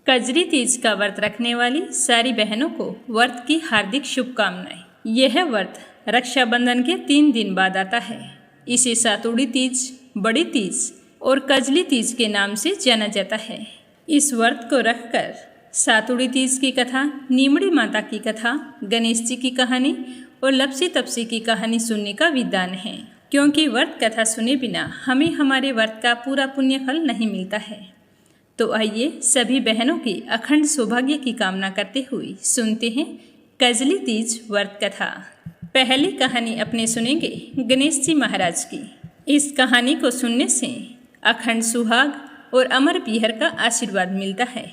कजरी तीज का व्रत रखने वाली सारी बहनों को व्रत की हार्दिक शुभकामनाएं। यह व्रत रक्षाबंधन के 3 दिन बाद आता है। इसे सातुड़ी तीज, बड़ी तीज और कजली तीज के नाम से जाना जाता है। इस व्रत को रखकर सातुड़ी तीज की कथा, नीमड़ी माता की कथा, गणेश जी की कहानी और लपसी तपसी की कहानी सुनने का विधान है, क्योंकि व्रत कथा सुने बिना हमें हमारे व्रत का पूरा पुण्य फल नहीं मिलता है। तो आइए सभी बहनों की अखंड सौभाग्य की कामना करते हुए सुनते हैं कजली तीज व्रत कथा। पहली कहानी अपने सुनेंगे गणेश जी महाराज की। इस कहानी को सुनने से अखंड सुहाग और अमर पीहर का आशीर्वाद मिलता है।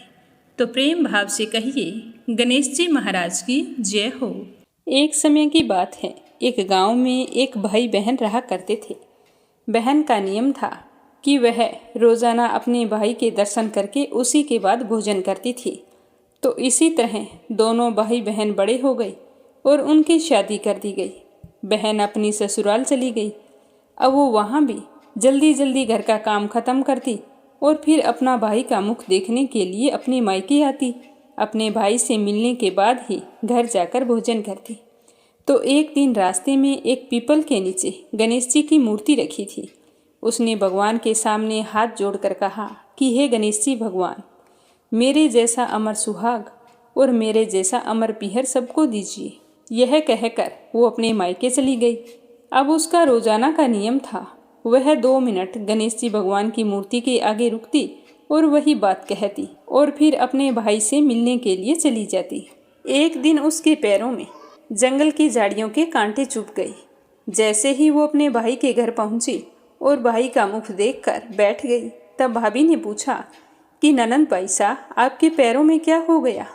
तो प्रेम भाव से कहिए गणेश जी महाराज की जय हो। एक समय की बात है, एक गांव में एक भाई बहन रहा करते थे। बहन का नियम था कि वह रोज़ाना अपने भाई के दर्शन करके उसी के बाद भोजन करती थी। तो इसी तरह दोनों भाई बहन बड़े हो गए और उनकी शादी कर दी गई। बहन अपनी ससुराल चली गई। अब वो वहाँ भी जल्दी जल्दी घर का काम खत्म करती और फिर अपना भाई का मुख देखने के लिए अपने मायके आती। अपने भाई से मिलने के बाद ही घर जाकर भोजन करती। तो एक दिन रास्ते में एक पीपल के नीचे गणेश जी की मूर्ति रखी थी। उसने भगवान के सामने हाथ जोड़कर कहा कि हे गणेश जी भगवान, मेरे जैसा अमर सुहाग और मेरे जैसा अमर पीहर सबको दीजिए। यह कहकर वो अपने मायके चली गई। अब उसका रोजाना का नियम था, वह 2 मिनट गणेश जी भगवान की मूर्ति के आगे रुकती और वही बात कहती और फिर अपने भाई से मिलने के लिए चली जाती। एक दिन उसके पैरों में जंगल की झाड़ियों के कांटे चुभ गए। जैसे ही वो अपने भाई के घर पहुंची और भाई का मुख देखकर बैठ गई, तब भाभी ने पूछा कि ननंद पैसा आपके पैरों में क्या हो गया।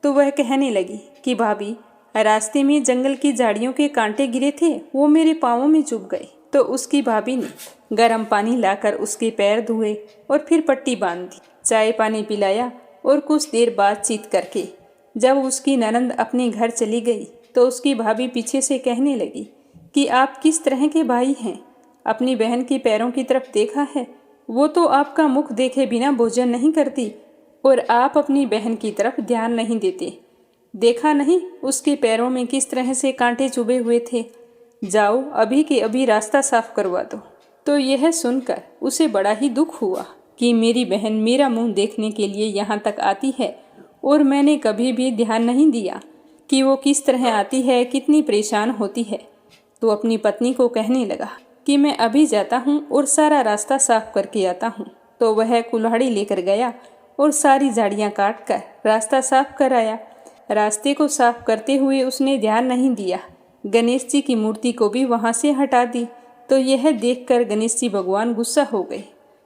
तो वह कहने लगी कि भाभी, रास्ते में जंगल की झाड़ियों के कांटे गिरे थे, वो मेरे पाँवों में चुभ गए। तो उसकी भाभी ने गर्म पानी लाकर उसके पैर धोए और फिर पट्टी बांध दी, चाय पानी पिलाया और कुछ देर बातचीत करके जब उसकी ननंद अपने घर चली गई तो उसकी भाभी पीछे से कहने लगी कि आप किस तरह के भाई हैं, अपनी बहन के पैरों की तरफ देखा है? वो तो आपका मुख देखे बिना भोजन नहीं करती और आप अपनी बहन की तरफ ध्यान नहीं देते। देखा नहीं उसके पैरों में किस तरह से कांटे चुभे हुए थे? जाओ अभी के अभी रास्ता साफ करवा दो। तो यह सुनकर उसे बड़ा ही दुख हुआ कि मेरी बहन मेरा मुंह देखने के लिए यहाँ तक आती है और मैंने कभी भी ध्यान नहीं दिया कि वो किस तरह आती है, कितनी परेशान होती है। तो अपनी पत्नी को कहने लगा कि मैं अभी जाता हूँ और सारा रास्ता साफ करके आता हूँ। तो वह कुल्हाड़ी लेकर गया और सारी झाड़ियाँ काट कर रास्ता साफ कर आया। रास्ते को साफ करते हुए उसने ध्यान नहीं दिया, गणेश जी की मूर्ति को भी वहाँ से हटा दी। तो यह देखकर गणेश जी भगवान गुस्सा हो गए।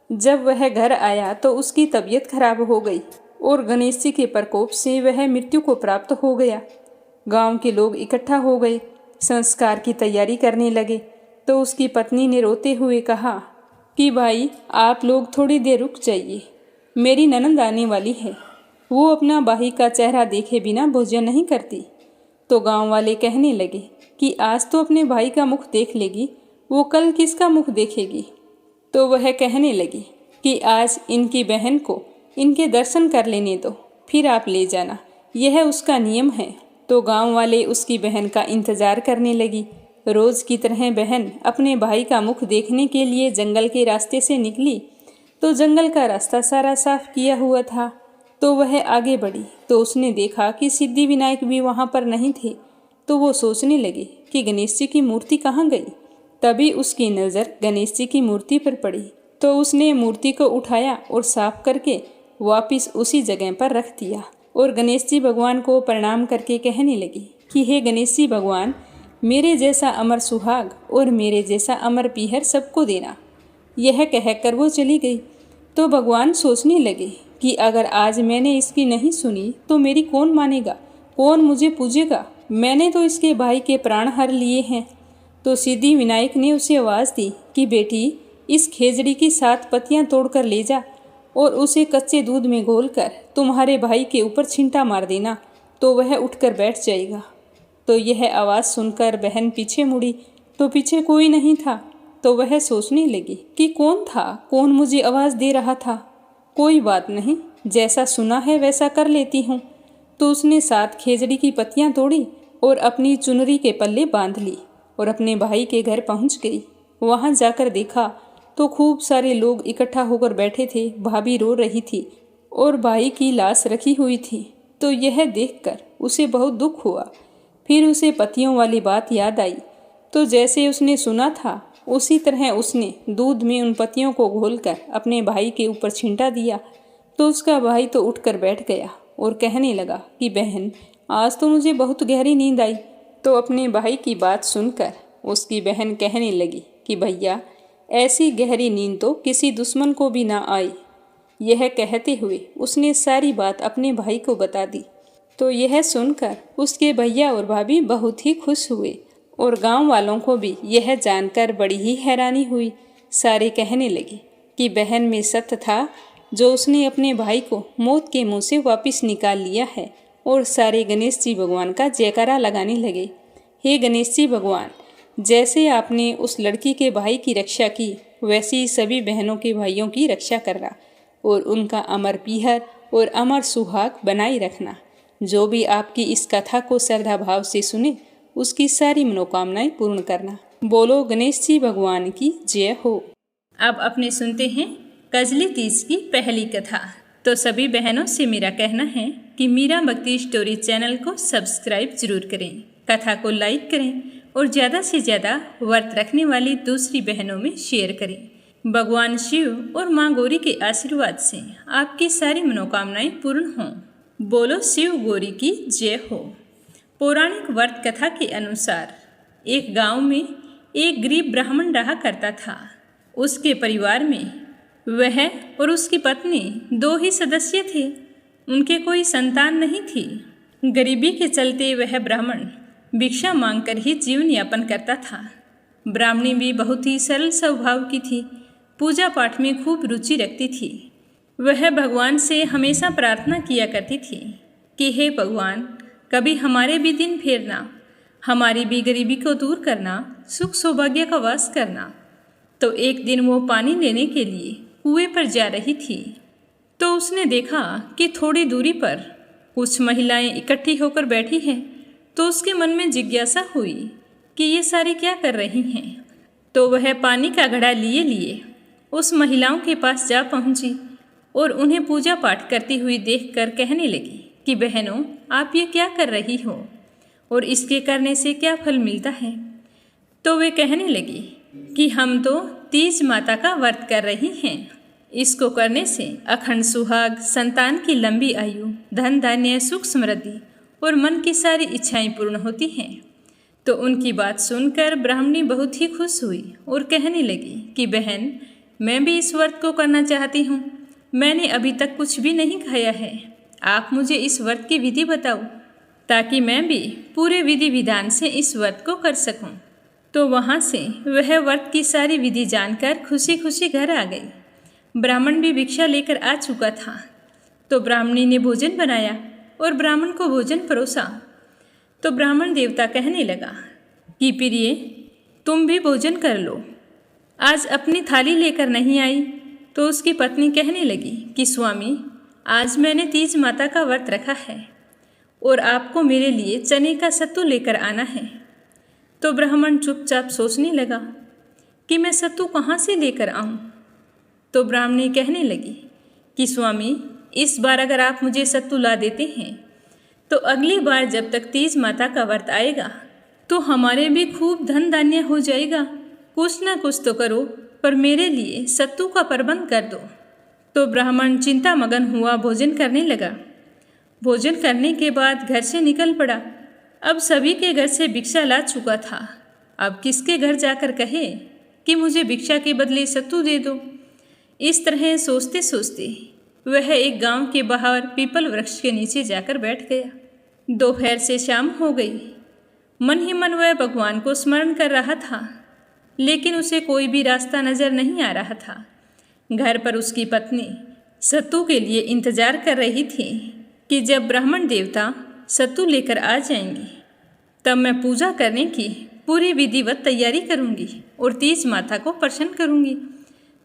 जब वह घर आया तो उसकी तबीयत खराब हो गई और गणेश जी के प्रकोप से वह मृत्यु को प्राप्त हो गया। गांव के लोग इकट्ठा हो गए, संस्कार की तैयारी करने लगे। तो उसकी पत्नी ने रोते हुए कहा कि भाई आप लोग थोड़ी देर रुक जाइए, मेरी ननंद आने वाली है, वो अपना भाई का चेहरा देखे बिना भोजन नहीं करती। तो गांव वाले कहने लगे कि आज तो अपने भाई का मुख देख लेगी, वो कल किसका मुख देखेगी। तो वह कहने लगी कि आज इनकी बहन को इनके दर्शन कर लेने दो, फिर आप ले जाना, यह उसका नियम है। तो गांव वाले उसकी बहन का इंतजार करने लगी। रोज की तरह बहन अपने भाई का मुख देखने के लिए जंगल के रास्ते से निकली। तो जंगल का रास्ता सारा साफ किया हुआ था। तो वह आगे बढ़ी तो उसने देखा कि सिद्धि विनायक भी वहाँ पर नहीं थे। तो वो सोचने लगी कि गणेश जी की मूर्ति कहाँ गई। तभी उसकी नज़र गणेश जी की मूर्ति पर पड़ी। तो उसने मूर्ति को उठाया और साफ करके वापिस उसी जगह पर रख दिया और गणेश जी भगवान को प्रणाम करके कहने लगी कि हे गणेश जी भगवान, मेरे जैसा अमर सुहाग और मेरे जैसा अमर पीहर सबको देना। यह कहकर वो चली गई। तो भगवान सोचने लगे कि अगर आज मैंने इसकी नहीं सुनी तो मेरी कौन मानेगा, कौन मुझे पूजेगा। मैंने तो इसके भाई के प्राण हर लिए हैं। तो सिद्धि विनायक ने उसे आवाज़ दी कि बेटी, इस खेजड़ी की 7 पत्तियां तोड़कर ले जा और उसे कच्चे दूध में घोलकर तुम्हारे भाई के ऊपर छींटा मार देना, तो वह उठकर बैठ जाएगा। तो यह आवाज़ सुनकर बहन पीछे मुड़ी तो पीछे कोई नहीं था। तो वह सोचने लगी कि कौन था, कौन मुझे आवाज़ दे रहा था। कोई बात नहीं, जैसा सुना है वैसा कर लेती हूँ। तो उसने 7 खेजड़ी की पत्तियाँ तोड़ी और अपनी चुनरी के पल्ले बांध ली और अपने भाई के घर पहुँच गई। वहाँ जाकर देखा तो खूब सारे लोग इकट्ठा होकर बैठे थे। भाभी रो रही थी और भाई की लाश रखी हुई थी। तो यह देखकर उसे बहुत दुख हुआ। फिर उसे पत्तियों वाली बात याद आई। तो जैसे उसने सुना था उसी तरह उसने दूध में उन पत्तियों को घोलकर अपने भाई के ऊपर छिंटा दिया। तो उसका भाई तो उठकर बैठ गया और कहने लगा कि बहन, आज तो मुझे बहुत गहरी नींद आई। तो अपने भाई की बात सुनकर उसकी बहन कहने लगी कि भैया, ऐसी गहरी नींद तो किसी दुश्मन को भी ना आई। यह कहते हुए उसने सारी बात अपने भाई को बता दी। तो यह सुनकर उसके भैया और भाभी बहुत ही खुश हुए और गांव वालों को भी यह जानकर बड़ी ही हैरानी हुई। सारे कहने लगे कि बहन में सत्य था जो उसने अपने भाई को मौत के मुंह से वापस निकाल लिया है। और सारे गणेश जी भगवान का जयकारा लगाने लगे। हे गणेश जी भगवान, जैसे आपने उस लड़की के भाई की रक्षा की वैसे ही सभी बहनों के भाइयों की रक्षा करना और उनका अमर पीहर और अमर सुहाग बनाए रखना। जो भी आपकी इस कथा को श्रद्धा भाव से सुने उसकी सारी मनोकामनाएं पूर्ण करना। बोलो गणेश जी भगवान की जय हो। अब अपने सुनते हैं कजली तीज की पहली कथा। तो सभी बहनों से मेरा कहना है कि मीरा भक्ति स्टोरी चैनल को सब्सक्राइब जरूर करें, कथा को लाइक करें और ज़्यादा से ज़्यादा व्रत रखने वाली दूसरी बहनों में शेयर करें। भगवान शिव और माँ गौरी के आशीर्वाद से आपकी सारी मनोकामनाएं पूर्ण हों। बोलो शिव गौरी की जय हो। पौराणिक व्रत कथा के अनुसार एक गांव में एक गरीब ब्राह्मण रहा करता था। उसके परिवार में वह और उसकी पत्नी 2 ही सदस्य थे। उनके कोई संतान नहीं थी। गरीबी के चलते वह ब्राह्मण भिक्षा मांगकर ही जीवन यापन करता था। ब्राह्मणी भी बहुत ही सरल स्वभाव की थी। पूजा पाठ में खूब रुचि रखती थी। वह भगवान से हमेशा प्रार्थना किया करती थी कि हे भगवान, कभी हमारे भी दिन फेरना, हमारी भी गरीबी को दूर करना, सुख सौभाग्य का वास करना। तो एक दिन वो पानी लेने के लिए कुएं पर जा रही थी। तो उसने देखा कि थोड़ी दूरी पर कुछ महिलाएं इकट्ठी होकर बैठी हैं। तो उसके मन में जिज्ञासा हुई कि ये सारी क्या कर रही हैं। तो वह पानी का घड़ा लिए लिए उस महिलाओं के पास जा पहुंची और उन्हें पूजा पाठ करती हुई देखकर कहने लगी कि बहनों, आप ये क्या कर रही हो और इसके करने से क्या फल मिलता है। तो वे कहने लगी कि हम तो तीज माता का व्रत कर रही हैं। इसको करने से अखंड सुहाग, संतान की लंबी आयु, धन धान्य, सुख समृद्धि और मन की सारी इच्छाएं पूर्ण होती हैं। तो उनकी बात सुनकर ब्राह्मणी बहुत ही खुश हुई और कहने लगी कि बहन, मैं भी इस व्रत को करना चाहती हूँ। मैंने अभी तक कुछ भी नहीं खाया है। आप मुझे इस व्रत की विधि बताओ ताकि मैं भी पूरे विधि विधान से इस व्रत को कर सकूं। तो वहाँ से वह व्रत की सारी विधि जानकर खुशी खुशी घर आ गई। ब्राह्मण भी भिक्षा लेकर आ चुका था। तो ब्राह्मणी ने भोजन बनाया और ब्राह्मण को भोजन परोसा। तो ब्राह्मण देवता कहने लगा कि प्रिय, तुम भी भोजन कर लो। आज अपनी थाली लेकर नहीं आई। तो उसकी पत्नी कहने लगी कि स्वामी, आज मैंने तीज माता का व्रत रखा है और आपको मेरे लिए चने का सत्तू लेकर आना है। तो ब्राह्मण चुपचाप सोचने लगा कि मैं सत्तू कहाँ से लेकर आऊँ। तो ब्राह्मणी कहने लगी कि स्वामी, इस बार अगर आप मुझे सत्तू ला देते हैं तो अगली बार जब तक तीज माता का व्रत आएगा तो हमारे भी खूब धन धान्य हो जाएगा। कुछ ना कुछ तो करो, पर मेरे लिए सत्तू का प्रबंध कर दो। तो ब्राह्मण चिंता मगन हुआ भोजन करने लगा। भोजन करने के बाद घर से निकल पड़ा। अब सभी के घर से भिक्षा ला चुका था। अब किसके घर जाकर कहे कि मुझे भिक्षा के बदले सत्तू दे दो। इस तरह सोचते सोचते वह एक गांव के बाहर पीपल वृक्ष के नीचे जाकर बैठ गया। दोपहर से शाम हो गई। मन ही मन वह भगवान को स्मरण कर रहा था, लेकिन उसे कोई भी रास्ता नजर नहीं आ रहा था। घर पर उसकी पत्नी सत्तू के लिए इंतजार कर रही थी कि जब ब्राह्मण देवता सत्तू लेकर आ जाएंगे तब मैं पूजा करने की पूरी विधिवत तैयारी करूंगी और तीज माता को प्रसन्न करूंगी।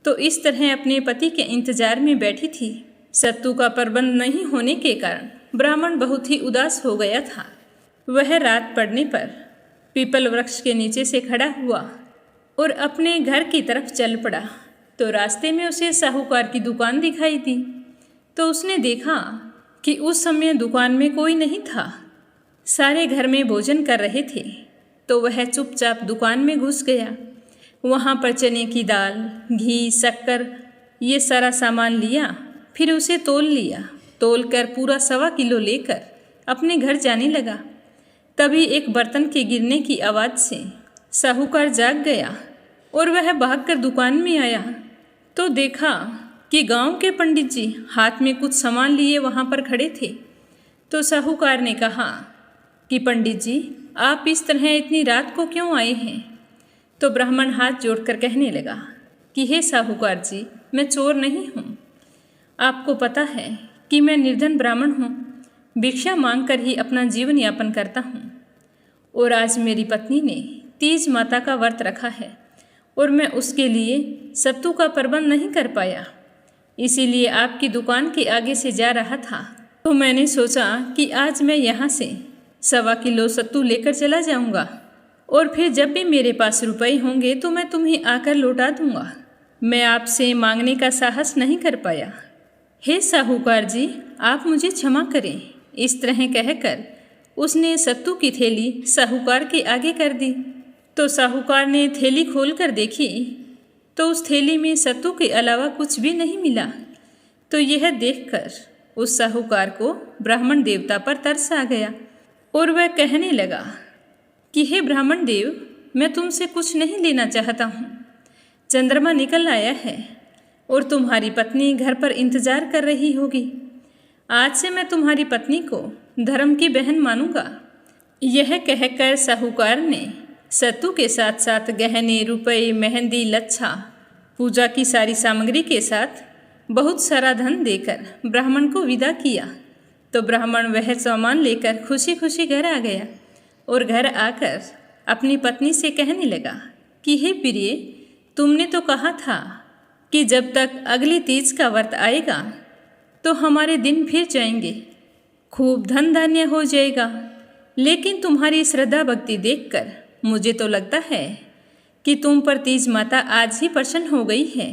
तो इस तरह अपने पति के इंतजार में बैठी थी सत्तू का प्रबंध नहीं होने के कारण ब्राह्मण बहुत ही उदास हो गया था। वह रात पड़ने पर पीपल वृक्ष के नीचे से खड़ा हुआ और अपने घर की तरफ चल पड़ा। तो रास्ते में उसे साहूकार की दुकान दिखाई दी। तो उसने देखा कि उस समय दुकान में कोई नहीं था, सारे घर में भोजन कर रहे थे। तो वह चुपचाप दुकान में घुस गया। वहाँ पर चने की दाल, घी, शक्कर ये सारा सामान लिया। फिर उसे तोल लिया। तोल कर पूरा 1.25 किलो लेकर अपने घर जाने लगा। तभी एक बर्तन के गिरने की आवाज़ से साहूकार जाग गया और वह भागकर दुकान में आया। तो देखा कि गांव के पंडित जी हाथ में कुछ सामान लिए वहाँ पर खड़े थे। तो साहूकार ने कहा कि पंडित जी, आप इस तरह इतनी रात को क्यों आए हैं? तो ब्राह्मण हाथ जोड़कर कहने लगा कि हे साहूकार जी, मैं चोर नहीं हूँ। आपको पता है कि मैं निर्धन ब्राह्मण हूँ, भिक्षा मांगकर ही अपना जीवन यापन करता हूँ। और आज मेरी पत्नी ने तीज माता का व्रत रखा है और मैं उसके लिए सत्तू का प्रबंध नहीं कर पाया, इसीलिए आपकी दुकान के आगे से जा रहा था। तो मैंने सोचा कि आज मैं यहाँ से 1.25 किलो सत्तू लेकर चला जाऊँगा और फिर जब भी मेरे पास रुपए होंगे तो मैं तुम्हें आकर लौटा दूँगा। मैं आपसे मांगने का साहस नहीं कर पाया। हे साहूकार जी, आप मुझे क्षमा करें। इस तरह कहकर उसने सत्तू की थैली साहूकार के आगे कर दी। तो साहूकार ने थैली खोलकर देखी तो उस थैली में सत्तू के अलावा कुछ भी नहीं मिला। तो यह देखकर उस साहूकार को ब्राह्मण देवता पर तरस आ गया और वह कहने लगा कि हे ब्राह्मण देव, मैं तुमसे कुछ नहीं लेना चाहता हूँ। चंद्रमा निकल आया है और तुम्हारी पत्नी घर पर इंतजार कर रही होगी। आज से मैं तुम्हारी पत्नी को धर्म की बहन मानूंगा। यह कहकर साहूकार ने सत्तू के साथ साथ गहने, रुपए, मेहंदी, लच्छा, पूजा की सारी सामग्री के साथ बहुत सारा धन देकर ब्राह्मण को विदा किया। तो ब्राह्मण वह सामान लेकर खुशी खुशी घर आ गया और घर आकर अपनी पत्नी से कहने लगा कि हे प्रिय, तुमने तो कहा था कि जब तक अगली तीज का व्रत आएगा तो हमारे दिन फिर जाएंगे, खूब धन धान्य हो जाएगा। लेकिन तुम्हारी श्रद्धा भक्ति देखकर मुझे तो लगता है कि तुम पर तीज माता आज ही प्रसन्न हो गई है।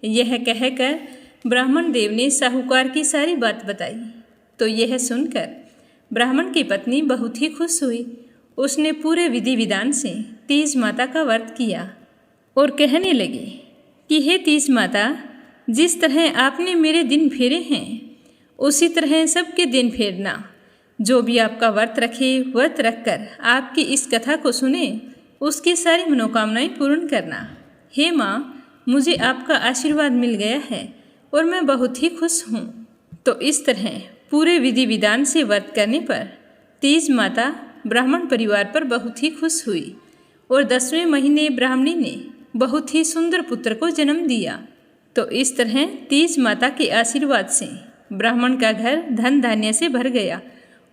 यह कहकर ब्राह्मण देव ने साहूकार की सारी बात बताई। तो यह सुनकर ब्राह्मण की पत्नी बहुत ही खुश हुई। उसने पूरे विधि विधान से तीज माता का व्रत किया और कहने लगी कि हे तीज माता, जिस तरह आपने मेरे दिन फेरे हैं उसी तरह सबके दिन फेरना। जो भी आपका व्रत रखे, व्रत रखकर आपकी इस कथा को सुने, उसकी सारी मनोकामनाएं पूर्ण करना। हे माँ, मुझे आपका आशीर्वाद मिल गया है और मैं बहुत ही खुश हूँ। तो इस तरह पूरे विधि विधान से व्रत करने पर तीज माता ब्राह्मण परिवार पर बहुत ही खुश हुई और 10वें महीने ब्राह्मणी ने बहुत ही सुंदर पुत्र को जन्म दिया। तो इस तरह तीज माता के आशीर्वाद से ब्राह्मण का घर धन धान्य से भर गया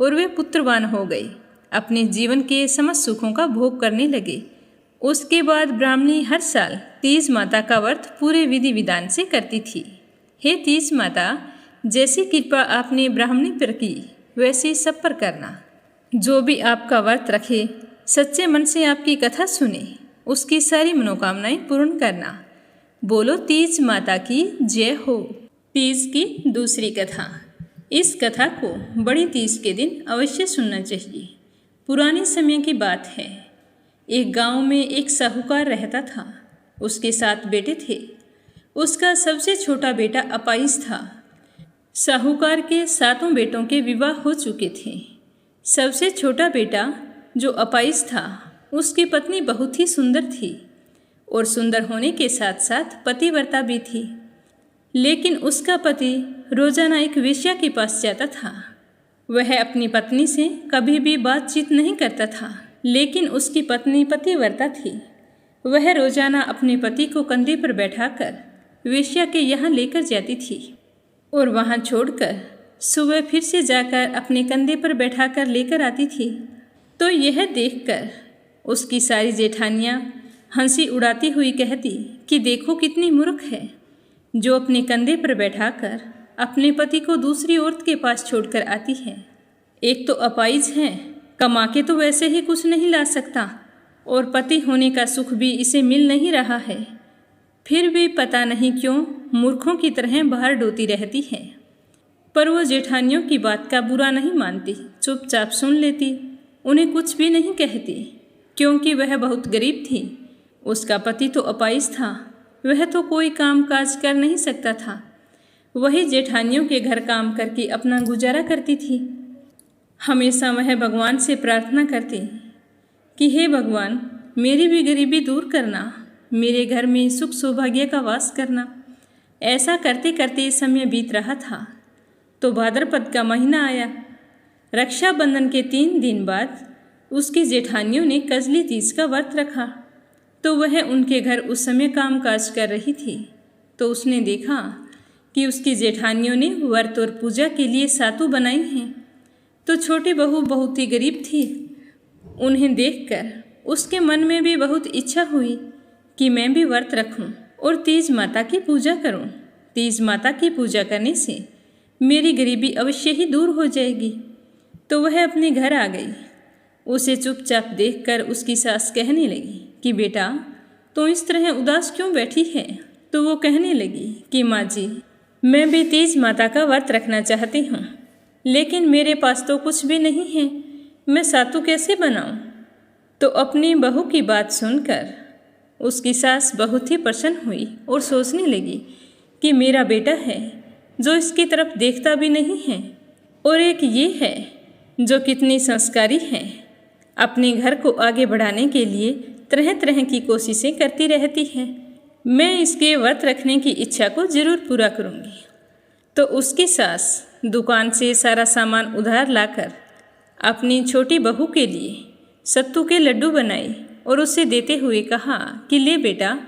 और वे पुत्रवान हो गए, अपने जीवन के समस्त सुखों का भोग करने लगे। उसके बाद ब्राह्मणी हर साल तीज माता का व्रत पूरे विधि विधान से करती थी। हे तीज माता, जैसी कृपा आपने ब्राह्मणी पर की वैसे सब पर करना। जो भी आपका व्रत रखे, सच्चे मन से आपकी कथा सुने, उसकी सारी मनोकामनाएं पूर्ण करना। बोलो तीज माता की जय हो। तीज की दूसरी कथा। इस कथा को बड़ी तीज के दिन अवश्य सुनना चाहिए। पुराने समय की बात है। एक गांव में एक साहूकार रहता था। उसके 7 बेटे थे। उसका सबसे छोटा बेटा अपाहिज था। साहूकार के 7 बेटों के विवाह हो चुके थे। सबसे छोटा बेटा जो अपाहिज था, उसकी पत्नी बहुत ही सुंदर थी और सुंदर होने के साथ साथ पतिव्रता भी थी। लेकिन उसका पति रोजाना एक वेश्या के पास जाता था। वह अपनी पत्नी से कभी भी बातचीत नहीं करता था, लेकिन उसकी पत्नी पतिव्रता थी। वह रोजाना अपने पति को कंधे पर बैठाकर वेश्या के यहाँ लेकर जाती थी और वहाँ छोड़कर सुबह फिर से जाकर अपने कंधे पर बैठाकर लेकर आती थी। तो यह देखकर उसकी सारी जेठानियाँ हंसी उड़ाती हुई कहती कि देखो कितनी मूर्ख है, जो अपने कंधे पर बैठाकर अपने पति को दूसरी औरत के पास छोड़कर आती है। एक तो अपाहिज है, कमा के तो वैसे ही कुछ नहीं ला सकता, और पति होने का सुख भी इसे मिल नहीं रहा है। फिर भी पता नहीं क्यों मूर्खों की तरह बाहर डोती रहती है। पर वो जेठानियों की बात का बुरा नहीं मानती, चुपचाप सुन लेती, उन्हें कुछ भी नहीं कहती, क्योंकि वह बहुत गरीब थी। उसका पति तो अपाहिज था, वह तो कोई काम काज कर नहीं सकता था। वही जेठानियों के घर काम करके अपना गुजारा करती थी। हमेशा वह भगवान से प्रार्थना करती कि हे भगवान, मेरी भी गरीबी दूर करना, मेरे घर में सुख सौभाग्य का वास करना। ऐसा करते करते समय बीत रहा था तो भाद्रपद का महीना आया। रक्षाबंधन के 3 दिन बाद उसकी जेठानियों ने कजली तीज का व्रत रखा। तो वह उनके घर उस समय काम काज कर रही थी। तो उसने देखा कि उसकी जेठानियों ने व्रत और पूजा के लिए सातु बनाई हैं। तो छोटी बहू बहुत ही गरीब थी। उन्हें देखकर उसके मन में भी बहुत इच्छा हुई कि मैं भी व्रत रखूं और तीज माता की पूजा करूं। तीज माता की पूजा करने से मेरी गरीबी अवश्य ही दूर हो जाएगी। तो वह अपने घर आ गई। उसे चुपचाप देखकर उसकी सास कहने लगी कि बेटा, तो इस तरह उदास क्यों बैठी है? तो वो कहने लगी कि माँ जी, मैं भी तीज माता का व्रत रखना चाहती हूँ, लेकिन मेरे पास तो कुछ भी नहीं है, मैं सातु कैसे बनाऊँ? तो अपनी बहू की बात सुनकर उसकी सास बहुत ही प्रसन्न हुई और सोचने लगी कि मेरा बेटा है जो इसकी तरफ देखता भी नहीं है, और एक ये है जो कितनी संस्कारी है, अपने घर को आगे बढ़ाने के लिए तरह तरह की कोशिशें करती रहती है। मैं इसके व्रत रखने की इच्छा को जरूर पूरा करूँगी। तो उसकी सास दुकान से सारा सामान उधार लाकर अपनी छोटी बहू के लिए सत्तू के लड्डू बनाए और उसे देते हुए कहा कि ले बेटा,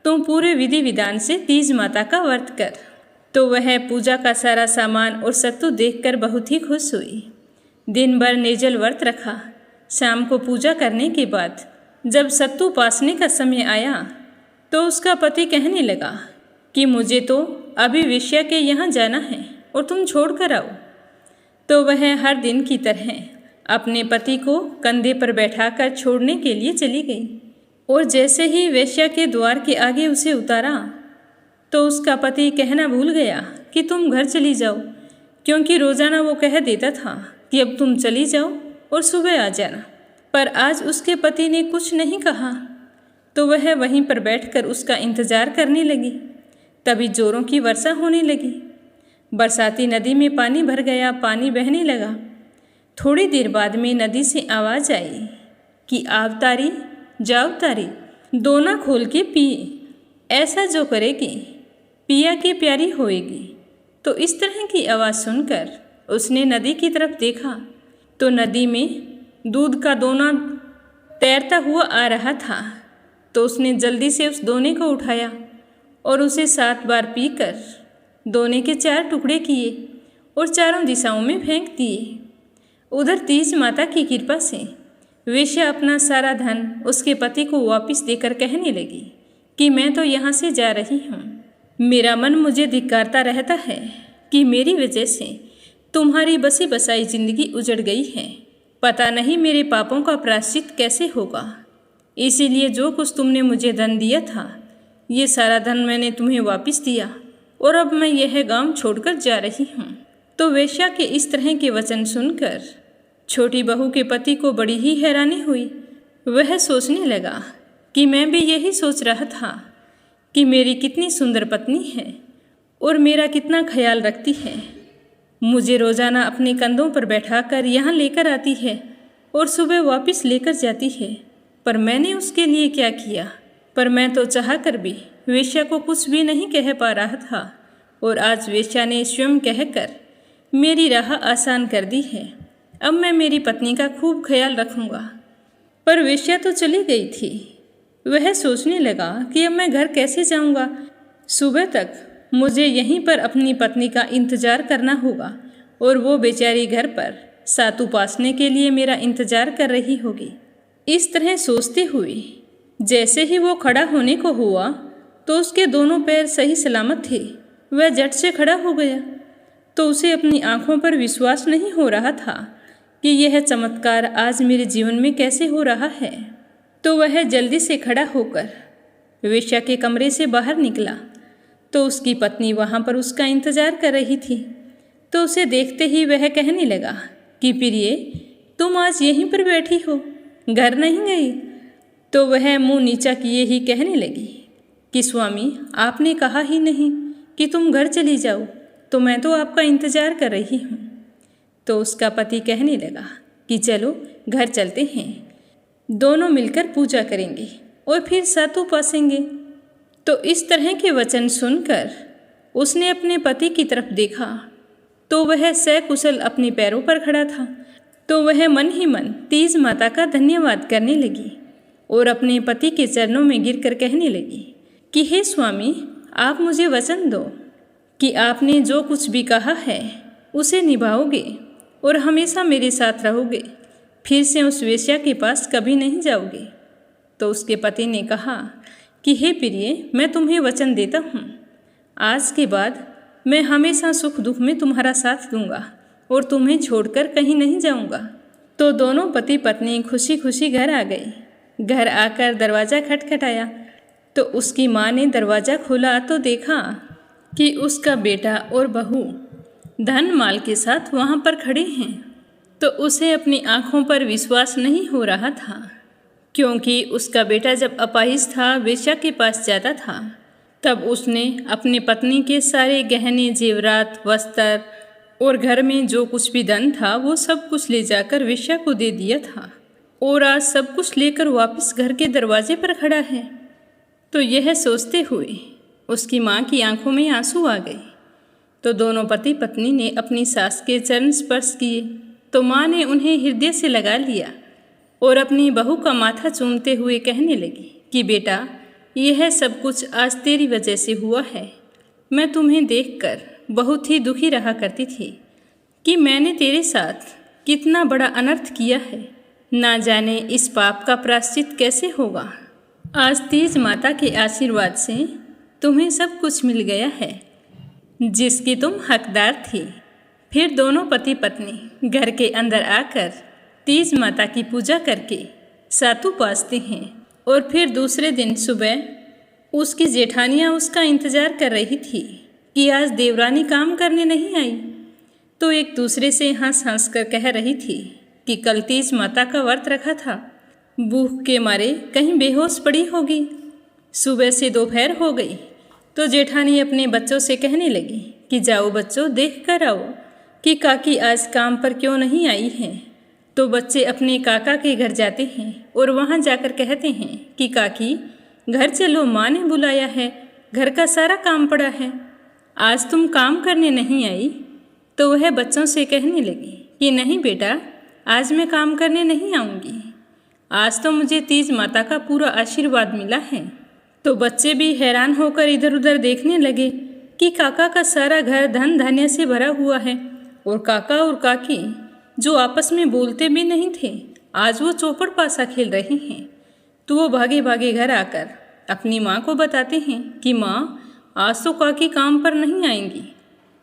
तुम पूरे विधि विधान से तीज माता का व्रत कर। तो वह पूजा का सारा सामान और सत्तू देखकर बहुत ही खुश हुई। दिन भर निर्जल व्रत रखा। शाम को पूजा करने के बाद जब सत्तू पासने का समय आया तो उसका पति कहने लगा कि मुझे तो अभी वेश्या के यहाँ जाना है और तुम छोड़ कर आओ। तो वह हर दिन की तरह अपने पति को कंधे पर बैठाकर छोड़ने के लिए चली गई, और जैसे ही वेश्या के द्वार के आगे उसे उतारा तो उसका पति कहना भूल गया कि तुम घर चली जाओ, क्योंकि रोज़ाना वो कह देता था कि अब तुम चली जाओ और सुबह आ जाना। पर आज उसके पति ने कुछ नहीं कहा। तो वह वहीं पर बैठकर उसका इंतज़ार करने लगी। तभी जोरों की वर्षा होने लगी। बरसाती नदी में पानी भर गया, पानी बहने लगा। थोड़ी देर बाद में नदी से आवाज़ आई कि आव तारी जाओ तारी, दोना खोल के पिए, ऐसा जो करेगी पिया की प्यारी होएगी। तो इस तरह की आवाज़ सुनकर उसने नदी की तरफ देखा तो नदी में दूध का दोना तैरता हुआ आ रहा था। तो उसने जल्दी से उस दोने को उठाया और उसे 7 बार पीकर दोने के 4 टुकड़े किए और चारों दिशाओं में फेंक दिए। उधर तीज माता की कृपा से वेश्या अपना सारा धन उसके पति को वापस देकर कहने लगी कि मैं तो यहाँ से जा रही हूँ। मेरा मन मुझे धिक्कारता रहता है कि मेरी वजह से तुम्हारी बसी बसाई जिंदगी उजड़ गई है। पता नहीं मेरे पापों का प्रायश्चित कैसे होगा। इसीलिए जो कुछ तुमने मुझे धन दिया था, ये सारा धन मैंने तुम्हें वापस दिया और अब मैं यह गांव छोड़कर जा रही हूँ। तो वेश्या के इस तरह के वचन सुनकर छोटी बहू के पति को बड़ी ही हैरानी हुई। वह सोचने लगा कि मैं भी यही सोच रहा था कि मेरी कितनी सुंदर पत्नी है और मेरा कितना ख्याल रखती है। मुझे रोज़ाना अपने कंधों पर बैठाकर यहाँ लेकर आती है और सुबह वापस लेकर जाती है, पर मैंने उसके लिए क्या किया? पर मैं तो चाह कर भी वेश्या को कुछ भी नहीं कह पा रहा था, और आज वेश्या ने स्वयं कहकर मेरी राह आसान कर दी है। अब मैं मेरी पत्नी का खूब ख्याल रखूँगा। पर वेश्या तो चली गई थी। वह सोचने लगा कि अब मैं घर कैसे जाऊँगा। सुबह तक मुझे यहीं पर अपनी पत्नी का इंतज़ार करना होगा और वो बेचारी घर पर सातु पासने के लिए मेरा इंतज़ार कर रही होगी। इस तरह सोचते हुए जैसे ही वो खड़ा होने को हुआ तो उसके दोनों पैर सही सलामत थे। वह झट से खड़ा हो गया तो उसे अपनी आंखों पर विश्वास नहीं हो रहा था कि यह चमत्कार आज मेरे जीवन में कैसे हो रहा है। तो वह जल्दी से खड़ा होकर वेश्या के कमरे से बाहर निकला तो उसकी पत्नी वहाँ पर उसका इंतजार कर रही थी। तो उसे देखते ही वह कहने लगा कि प्रिय, तुम आज यहीं पर बैठी हो, घर नहीं गई? तो वह मुंह नीचा किए ही कहने लगी कि स्वामी, आपने कहा ही नहीं कि तुम घर चली जाओ, तो मैं तो आपका इंतजार कर रही हूँ। तो उसका पति कहने लगा कि चलो घर चलते हैं, दोनों मिलकर पूजा करेंगे और फिर साथ उपासेंगे। तो इस तरह के वचन सुनकर उसने अपने पति की तरफ देखा तो वह सकुशल अपने पैरों पर खड़ा था। तो वह मन ही मन तीज माता का धन्यवाद करने लगी और अपने पति के चरणों में गिरकर कहने लगी कि हे स्वामी, आप मुझे वचन दो कि आपने जो कुछ भी कहा है उसे निभाओगे और हमेशा मेरे साथ रहोगे, फिर से उस वेश्या के पास कभी नहीं जाओगे। तो उसके पति ने कहा कि हे प्रिय, मैं तुम्हें वचन देता हूँ, आज के बाद मैं हमेशा सुख दुख में तुम्हारा साथ दूंगा और तुम्हें छोड़कर कहीं नहीं जाऊंगा। तो दोनों पति पत्नी खुशी खुशी घर आ गए। घर आकर दरवाज़ा खटखटाया तो उसकी माँ ने दरवाज़ा खोला तो देखा कि उसका बेटा और बहू धन माल के साथ वहाँ पर खड़े हैं। तो उसे अपनी आँखों पर विश्वास नहीं हो रहा था, क्योंकि उसका बेटा जब अपाहिज था, वेश्या के पास जाता था, तब उसने अपने पत्नी के सारे गहने, जेवरात, वस्त्र और घर में जो कुछ भी धन था वो सब कुछ ले जाकर वेश्या को दे दिया था और आज सब कुछ लेकर वापस घर के दरवाजे पर खड़ा है। तो यह सोचते हुए उसकी माँ की आंखों में आंसू आ गए। तो दोनों पति पत्नी ने अपनी सास के चरण स्पर्श किए तो माँ ने उन्हें हृदय से लगा लिया और अपनी बहू का माथा चूमते हुए कहने लगी कि बेटा, यह सब कुछ आज तेरी वजह से हुआ है। मैं तुम्हें देखकर बहुत ही दुखी रहा करती थी कि मैंने तेरे साथ कितना बड़ा अनर्थ किया है, ना जाने इस पाप का प्रायश्चित कैसे होगा। आज तीज माता के आशीर्वाद से तुम्हें सब कुछ मिल गया है जिसकी तुम हकदार थी। फिर दोनों पति पत्नी घर के अंदर आकर तीज माता की पूजा करके सातु उपासते हैं और फिर दूसरे दिन सुबह उसकी जेठानियाँ उसका इंतजार कर रही थी कि आज देवरानी काम करने नहीं आई। तो एक दूसरे से हंस हंस कर कह रही थी कि कल तीज माता का व्रत रखा था, भूख के मारे कहीं बेहोश पड़ी होगी। सुबह से दोपहर हो गई तो जेठानी अपने बच्चों से कहने लगी कि जाओ बच्चों, देख कर आओ कि काकी आज काम पर क्यों नहीं आई हैं। तो बच्चे अपने काका के घर जाते हैं और वहाँ जाकर कहते हैं कि काकी घर चलो, माँ ने बुलाया है, घर का सारा काम पड़ा है, आज तुम काम करने नहीं आई। तो वह बच्चों से कहने लगी कि नहीं बेटा, आज मैं काम करने नहीं आऊँगी, आज तो मुझे तीज माता का पूरा आशीर्वाद मिला है। तो बच्चे भी हैरान होकर इधर उधर देखने लगे कि काका का सारा घर धन धान्य से भरा हुआ है और काका और काकी जो आपस में बोलते भी नहीं थे, आज वो चौपड़ पासा खेल रहे हैं। तो वो भागे भागे घर आकर अपनी माँ को बताते हैं कि माँ, आज तो काकी काम पर नहीं आएंगी,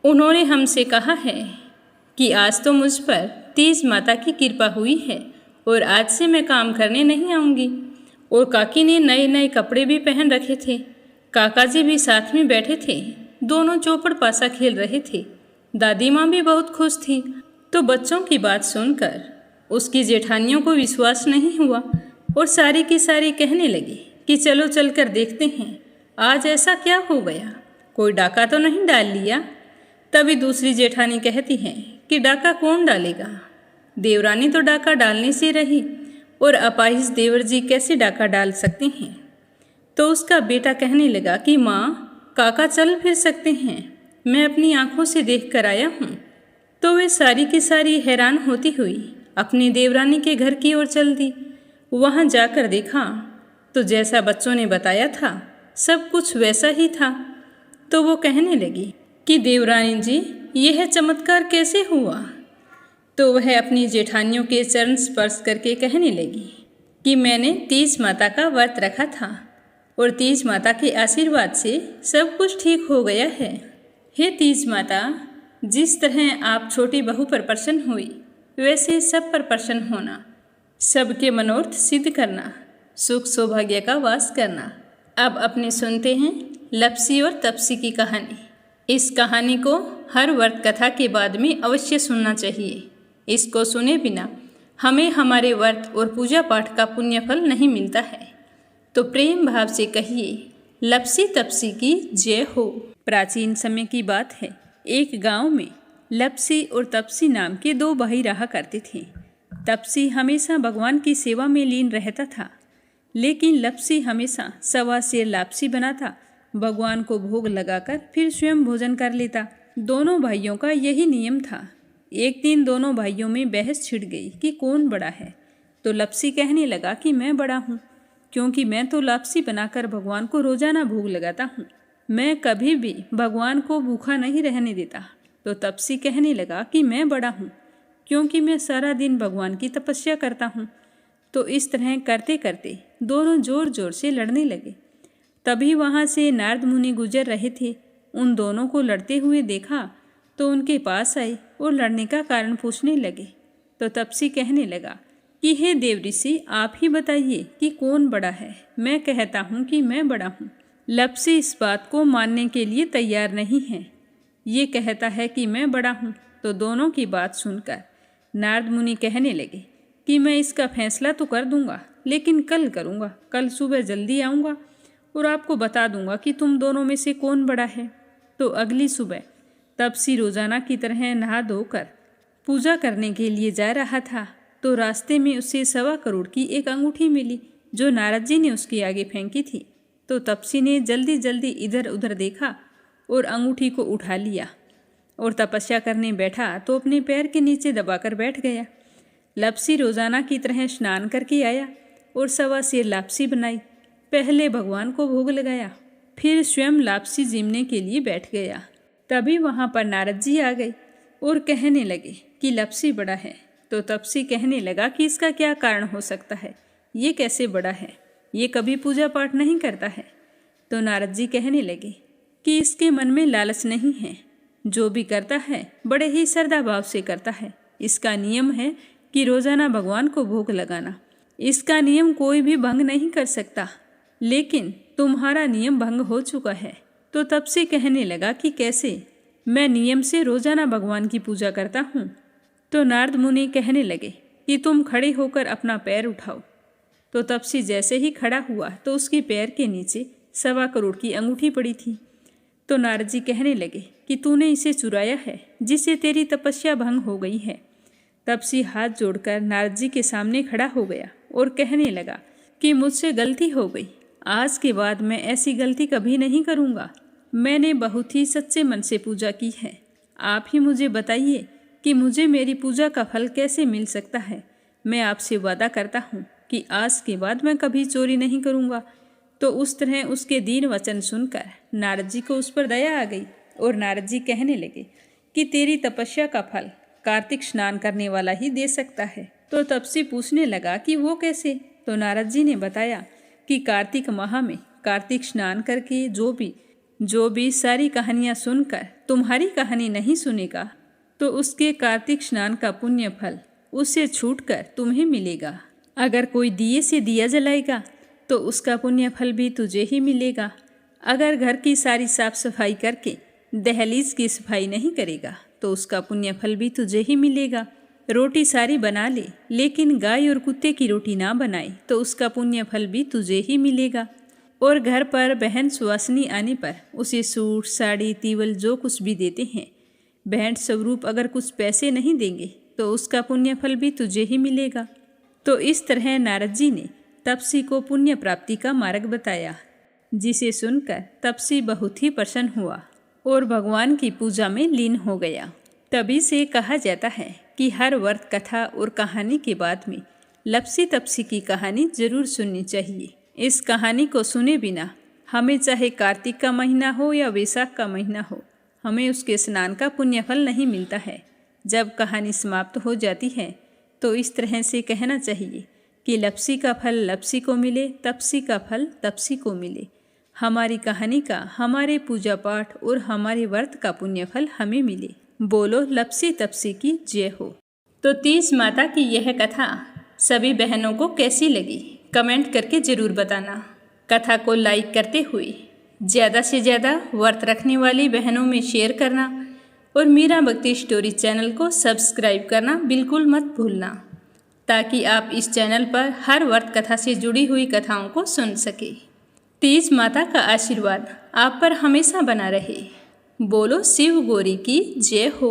उन्होंने हमसे कहा है कि आज तो मुझ पर तीज माता की कृपा हुई है और आज से मैं काम करने नहीं आऊँगी। और काकी ने नए नए कपड़े भी पहन रखे थे, काका जी भी साथ में बैठे थे, दोनों चौपड़ पासा खेल रहे थे। दादी माँ भी बहुत खुश थी। तो बच्चों की बात सुनकर उसकी जेठानियों को विश्वास नहीं हुआ और सारी की सारी कहने लगी कि चलो चल कर देखते हैं, आज ऐसा क्या हो गया, कोई डाका तो नहीं डाल लिया। तभी दूसरी जेठानी कहती है कि डाका कौन डालेगा, देवरानी तो डाका डालने से रही और अपाहिज देवर जी कैसे डाका डाल सकते हैं। तो उसका बेटा कहने लगा कि माँ, काका चल फिर सकते हैं, मैं अपनी आंखों से देख कर आया हूँ। तो वे सारी की सारी हैरान होती हुई अपनी देवरानी के घर की ओर चल दी। वहाँ जाकर देखा तो जैसा बच्चों ने बताया था सब कुछ वैसा ही था। तो वो कहने लगी कि देवरानी जी, यह चमत्कार कैसे हुआ। तो वह अपनी जेठानियों के चरण स्पर्श करके कहने लगी कि मैंने तीज माता का व्रत रखा था और तीज माता के आशीर्वाद से सब कुछ ठीक हो गया है। हे तीज माता, जिस तरह आप छोटी बहू पर प्रसन्न हुई, वैसे सब पर प्रसन्न होना, सबके मनोरथ सिद्ध करना, सुख सौभाग्य का वास करना। अब अपने सुनते हैं लप्सी और तपसी की कहानी। इस कहानी को हर व्रत कथा के बाद में अवश्य सुनना चाहिए। इसको सुने बिना हमें हमारे व्रत और पूजा पाठ का पुण्य फल नहीं मिलता है। तो प्रेम भाव से कहिए, लप्सी तपसी की जय हो। प्राचीन समय की बात है, एक गांव में लप्सी और तपसी नाम के दो भाई रहा करते थे। तपसी हमेशा भगवान की सेवा में लीन रहता था, लेकिन लप्सी हमेशा सवा सेर लापसी बनाता, भगवान को भोग लगाकर फिर स्वयं भोजन कर लेता। दोनों भाइयों का यही नियम था। एक दिन दोनों भाइयों में बहस छिड़ गई कि कौन बड़ा है। तो लप्सी कहने लगा कि मैं बड़ा हूँ, क्योंकि मैं तो लापसी बनाकर भगवान को रोजाना भोग लगाता हूँ। मैं कभी भी भगवान को भूखा नहीं रहने देता। तो तपसी कहने लगा कि मैं बड़ा हूँ, क्योंकि मैं सारा दिन भगवान की तपस्या करता हूँ। तो इस तरह करते करते दोनों जोर जोर से लड़ने लगे। तभी वहाँ से नारद मुनि गुजर रहे थे। उन दोनों को लड़ते हुए देखा तो उनके पास आए और लड़ने का कारण पूछने लगे। तो तपसी कहने लगा कि हे देव ऋषि, आप ही बताइए कि कौन बड़ा है। मैं कहता हूँ कि मैं बड़ा हूँ। लप्सी इस बात को मानने के लिए तैयार नहीं है। ये कहता है कि मैं बड़ा हूँ। तो दोनों की बात सुनकर नारद मुनि कहने लगे कि मैं इसका फैसला तो कर दूंगा, लेकिन कल करूंगा। कल सुबह जल्दी आऊँगा और आपको बता दूंगा कि तुम दोनों में से कौन बड़ा है। तो अगली सुबह तपसी रोजाना की तरह नहा धोकर पूजा करने के लिए जा रहा था। तो रास्ते में उसे 1.25 करोड़ की एक अंगूठी मिली, जो नारद जी ने उसके आगे फेंकी थी। तो तपसी ने जल्दी जल्दी इधर उधर देखा और अंगूठी को उठा लिया और तपस्या करने बैठा तो अपने पैर के नीचे दबाकर बैठ गया। लप्सी रोजाना की तरह स्नान करके आया और 1.25 सेर लापसी बनाई। पहले भगवान को भोग लगाया, फिर स्वयं लापसी जीमने के लिए बैठ गया। तभी वहाँ पर नारद जी आ गए और कहने लगे कि लप्सी बड़ा है। तो तपसी कहने लगा कि इसका क्या कारण हो सकता है, ये कैसे बड़ा है, ये कभी पूजा पाठ नहीं करता है। तो नारद जी कहने लगे कि इसके मन में लालच नहीं है, जो भी करता है बड़े ही श्रद्धा भाव से करता है। इसका नियम है कि रोजाना भगवान को भोग लगाना। इसका नियम कोई भी भंग नहीं कर सकता, लेकिन तुम्हारा नियम भंग हो चुका है। तो तब से कहने लगा कि कैसे, मैं नियम से रोजाना भगवान की पूजा करता हूँ। तो नारद मुनि कहने लगे कि तुम खड़े होकर अपना पैर उठाओ। तो तपसी जैसे ही खड़ा हुआ तो उसके पैर के नीचे 1.25 करोड़ की अंगूठी पड़ी थी। तो नारद जी कहने लगे कि तूने इसे चुराया है, जिससे तेरी तपस्या भंग हो गई है। तपसी हाथ जोड़कर नारद जी के सामने खड़ा हो गया और कहने लगा कि मुझसे गलती हो गई, आज के बाद मैं ऐसी गलती कभी नहीं करूँगा। मैंने बहुत ही सच्चे मन से पूजा की है। आप ही मुझे बताइए कि मुझे मेरी पूजा का फल कैसे मिल सकता है। मैं आपसे वादा करता हूँ कि आज के बाद मैं कभी चोरी नहीं करूँगा। तो उस तरह उसके दीन वचन सुनकर नारद जी को उस पर दया आ गई और नारद जी कहने लगे कि तेरी तपस्या का फल कार्तिक स्नान करने वाला ही दे सकता है। तो तपसी पूछने लगा कि वो कैसे। तो नारद जी ने बताया कि कार्तिक माह में कार्तिक स्नान करके जो भी सारी कहानियाँ सुनकर तुम्हारी कहानी नहीं सुनेगा, तो उसके कार्तिक स्नान का पुण्य फल उससे छूटकर तुम्हें मिलेगा। अगर कोई दिए से दिया जलाएगा तो उसका पुण्य फल भी तुझे ही मिलेगा। अगर घर की सारी साफ सफाई करके दहलीज की सफाई नहीं करेगा तो उसका पुण्य फल भी तुझे ही मिलेगा। रोटी सारी बना ले, लेकिन गाय और कुत्ते की रोटी ना बनाए तो उसका पुण्य फल भी तुझे ही मिलेगा। और घर पर बहन सुवासिनी आने पर उसे सूट साड़ी तीवल जो कुछ भी देते हैं, भेंट स्वरूप अगर कुछ पैसे नहीं देंगे तो उसका पुण्य फल भी तुझे ही मिलेगा। तो इस तरह नारद जी ने तपसी को पुण्य प्राप्ति का मार्ग बताया, जिसे सुनकर तपसी बहुत ही प्रसन्न हुआ और भगवान की पूजा में लीन हो गया। तभी से कहा जाता है कि हर व्रत कथा और कहानी के बाद में लप्सी तपसी की कहानी जरूर सुननी चाहिए। इस कहानी को सुने बिना हमें चाहे कार्तिक का महीना हो या वैशाख का महीना हो, हमें उसके स्नान का पुण्य फल नहीं मिलता है। जब कहानी समाप्त हो जाती है तो इस तरह से कहना चाहिए कि लप्सी का फल लप्सी को मिले, तपसी का फल तपसी को मिले। हमारी कहानी का, हमारे पूजा पाठ और हमारे व्रत का पुण्य फल हमें मिले। बोलो लपसी तपसी की जय हो। तो तीज माता की यह कथा सभी बहनों को कैसी लगी कमेंट करके ज़रूर बताना। कथा को लाइक करते हुए ज़्यादा से ज़्यादा व्रत रखने वाली बहनों में शेयर करना और मीरा भक्ति स्टोरी चैनल को सब्सक्राइब करना बिल्कुल मत भूलना, ताकि आप इस चैनल पर हर व्रत कथा से जुड़ी हुई कथाओं को सुन सके। तीज माता का आशीर्वाद आप पर हमेशा बना रहे। बोलो शिव गौरी की जय हो।